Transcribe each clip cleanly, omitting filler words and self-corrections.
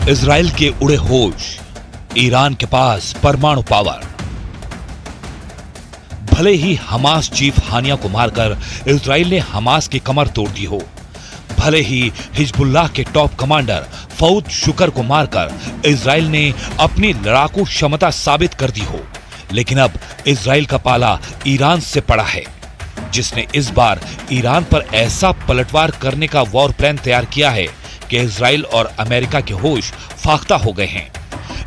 Israel के उड़े होश, ईरान के पास परमाणु पावर। भले ही हमास चीफ हानिया को मारकर इजराइल ने हमास की कमर तोड़ दी हो, भले ही हिजबुल्लाह के टॉप कमांडर फऊद शुकर को मारकर इजराइल ने अपनी लड़ाकू क्षमता साबित कर दी हो, लेकिन अब इजराइल का पाला ईरान से पड़ा है, जिसने इस बार ईरान पर ऐसा पलटवार करने का वॉर प्लान तैयार किया है कि इजराइल और अमेरिका के होश फाख्ता हो गए हैं।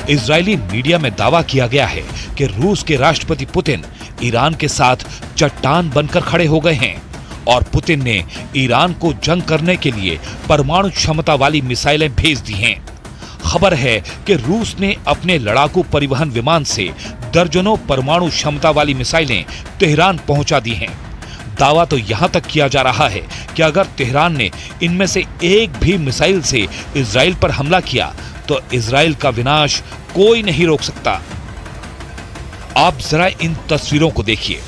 इजरायली मीडिया में दावा किया गया है कि रूस के राष्ट्रपति पुतिन ईरान के साथ चट्टान बनकर खड़े हो गए हैं और पुतिन ने ईरान को जंग करने के लिए परमाणु क्षमता वाली मिसाइलें भेज दी हैं। खबर है कि रूस ने अपने लड़ाकू परिवहन विमान से दर्जनों परमाणु क्षमता वाली मिसाइलें तेहरान पहुंचा दी हैं। दावा तो यहां तक किया जा रहा है कि अगर तेहरान ने इनमें से एक भी मिसाइल से इजराइल पर हमला किया तो इजराइल का विनाश कोई नहीं रोक सकता। आप जरा इन तस्वीरों को देखिए।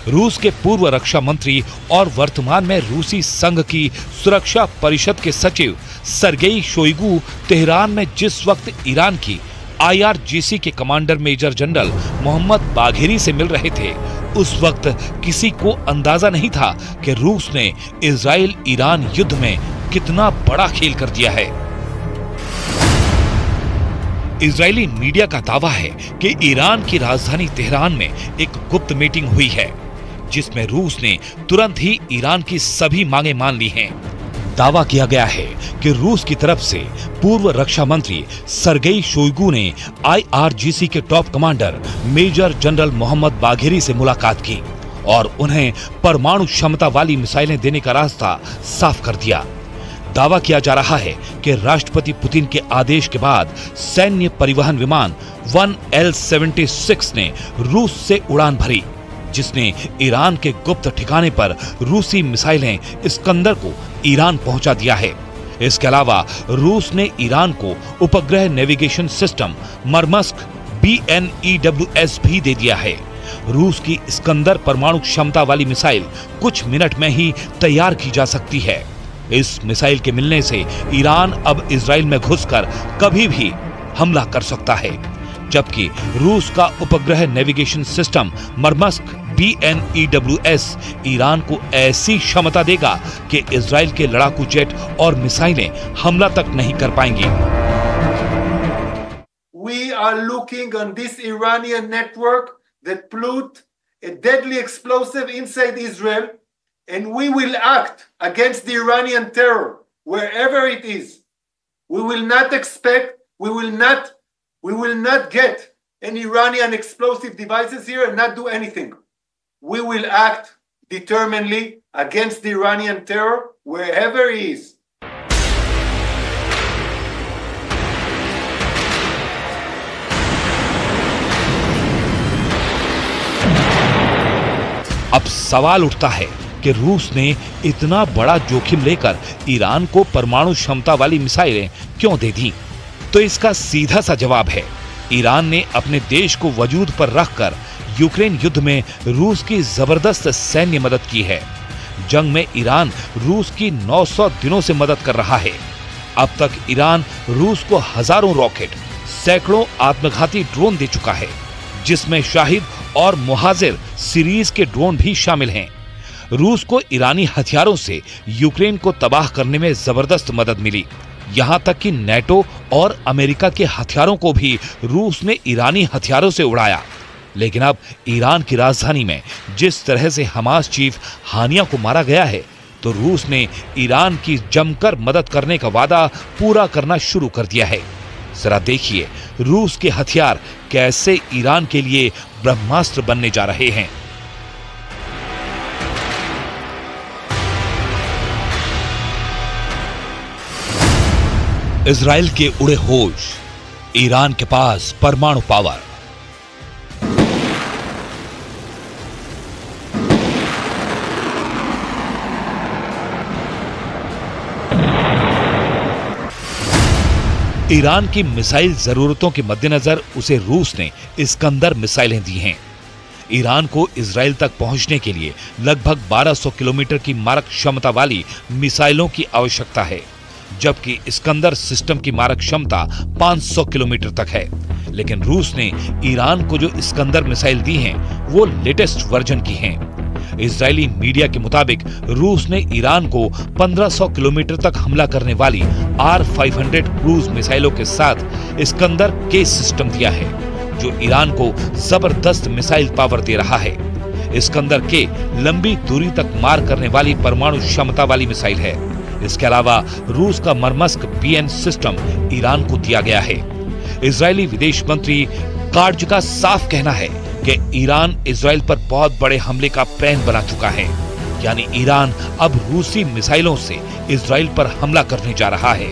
रूस के पूर्व रक्षा मंत्री और वर्तमान में रूसी संघ की सुरक्षा परिषद के सचिव सर्गेई शोइगु तेहरान में जिस वक्त ईरान की IRGC के commander major general Mohammad Bagheri से मिल रहे थे, उस वक्त किसी को अंदाजा नहीं था कि रूस ने इजराइल ईरान युद्ध में कितना बड़ा खेल कर दिया है। इजरायली मीडिया का दावा है कि ईरान की राजधानी तेहरान में एक गुप्त मीटिंग हुई है, जिसमें रूस ने तुरंत ही ईरान की सभी मांगे मान ली हैं। दावा किया गया है कि रूस की तरफ से पूर्व रक्षा मंत्री सर्गेई शोइगु ने IRGC के top commander major general Mohammad Bagheri से मुलाकात की और उन्हें परमाणु क्षमता वाली मिसाइलें देने का रास्ता साफ कर दिया। दावा किया जा रहा है कि राष्ट्रपति पुतिन के आदेश के बाद सैन्य परिवहन विमान 1L-76 ने रूस से उड़ान भरी, जिसने ईरान के गुप्त ठिकाने पर रूसी मिसाइलें इस्कंदर को ईरान पहुंचा दिया है। इसके अलावा रूस ने ईरान को उपग्रह नेविगेशन सिस्टम मरमस्क BNEWS भी दे दिया है। रूस की इस्कंदर परमाणु क्षमता वाली मिसाइल कुछ मिनट में ही तैयार की जा सकती है। इस मिसाइल के मिलने से ईरान अब इजराइल में घुसकर कभी भी हमला कर सकता है, जबकि रूस का उपग्रह नेविगेशन सिस्टम मरमस्क BNEWS ईरान को ऐसी क्षमता देगा कि इजराइल के लड़ाकू जेट और मिसाइलें हमला तक नहीं कर पाएंगी। We are looking on this Iranian network that put a deadly explosive inside Israel, and we will act against the Iranian terror wherever it is. We will not expect, we will not get any Iranian explosive devices here and not do anything. We will act determinedly against the Iranian terror wherever it is. अब सवाल उठता है कि रूस ने इतना बड़ा जोखिम लेकर ईरान को परमाणु क्षमता वाली मिसाइलें क्यों दे दी? तो इसका सीधा सा जवाब है, ईरान ने अपने देश को वजूद पर रखकर यूक्रेन युद्ध में रूस की जबरदस्त सैन्य मदद की है। जंग में ईरान रूस की 900 दिनों से मदद कर रहा है। अब तक ईरान रूस को हजारों रॉकेट, सैकड़ों आत्मघाती ड्रोन दे चुका है, जिसमें शाहिद और मुहाजिर सीरीज के ड्रोन भी शामिल हैं। रूस को ईरानी हथियारों से यूक्रेन को तबाह करने में जबरदस्त मदद मिली। यहां तक कि नेटो और अमेरिका के हथियारों को भी रूस ने ईरानी हथियारों से उड़ाया। लेकिन अब ईरान की राजधानी में जिस तरह से हमास चीफ हानिया को मारा गया है, तो रूस ने ईरान की जमकर मदद करने का वादा पूरा करना शुरू कर दिया है। जरा देखिए रूस के हथियार कैसे ईरान के लिए ब्रह्मास्त्र बनने जा रहे हैं। इजराइल के उड़े होश, ईरान के पास परमाणु पावर। ईरान की मिसाइल जरूरतों के मद्देनजर उसे रूस ने इस्कंदर मिसाइलें दी हैं। ईरान को इजराइल तक पहुंचने के लिए लगभग 1200 किलोमीटर की मारक क्षमता वाली मिसाइलों की आवश्यकता है। जबकि इस्कंदर सिस्टम की मारक क्षमता 500 किलोमीटर तक है। लेकिन रूस ने ईरान को जो इस्कंदर मिसाइल दी हैं, वो लेटेस्ट वर्जन की हैं। इजरायली मीडिया के मुताबिक रूस ने ईरान को 1500 किलोमीटर तक हमला करने वाली R-500 क्रूज मिसाइलों के साथ इस्कंदर के सिस्टम दिया है, जो ईरान को जबरदस्त मिसाइल पावर दे रहा है। इस्कंदर के लंबी दूरी तक मार करने वाली परमाणु क्षमता वाली मिसाइल है। इसके अलावा रूस का मरमस्क BN सिस्टम ईरान को दिया गया है। इजरायली विदेश मंत्री कार्ज का साफ कहना है कि ईरान इजराइल पर बहुत बड़े हमले का प्लान बना चुका है, यानी ईरान अब रूसी मिसाइलों से इजराइल पर हमला करने जा रहा है।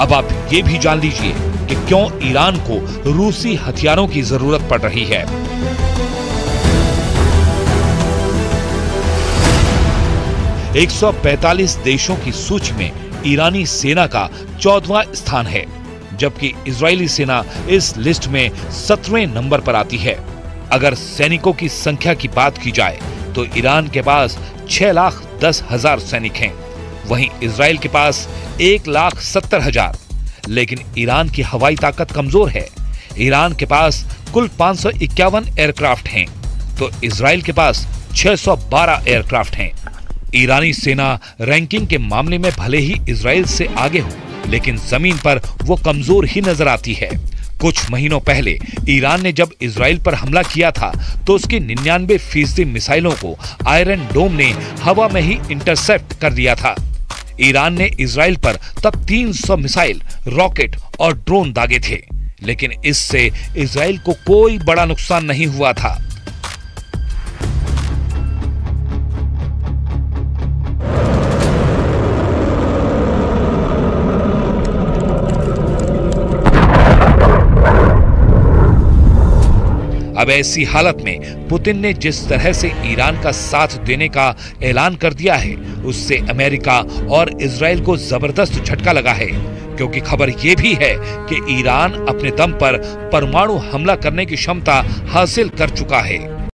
अब आप ये भी जान लीजिए कि क्यों ईरान को रूसी हथियारों की जरूरत पड़ रही है। एक 145 देशों की सूची में ईरानी सेना का 14वां स्थान है, जबकि इजरायली सेना इस लिस्ट में 17वें नंबर पर आती है। अगर सैनिकों की संख्या की बात की जाए तो ईरान के पास 6,10,000 सैनिक हैं, वहीं इजराइल के पास 1,70,000। लेकिन ईरान की हवाई ताकत कमजोर है। ईरान के पास कुल 551 एयरक्राफ्ट हैं, तो इजराइल के पास 612 एयरक्राफ्ट हैं। ईरानी सेना रैंकिंग के मामले में भले ही इजराइल से आगे हो, लेकिन जमीन पर वो कमजोर ही नजर आती है। कुछ महीनों पहले ईरान ने जब इजराइल पर हमला किया था तो उसकी 99% मिसाइलों को आयरन डोम ने हवा में ही इंटरसेप्ट कर दिया था। ईरान ने इजराइल पर तब 300 मिसाइल, रॉकेट और ड्रोन दागे थे, लेकिन इससे इजराइल को कोई बड़ा नुकसान नहीं हुआ था। अब ऐसी हालत में पुतिन ने जिस तरह से ईरान का साथ देने का ऐलान कर दिया है, उससे अमेरिका और इजराइल को जबरदस्त झटका लगा है, क्योंकि खबर यह भी है कि ईरान अपने दम पर परमाणु हमला करने की क्षमता हासिल कर चुका है।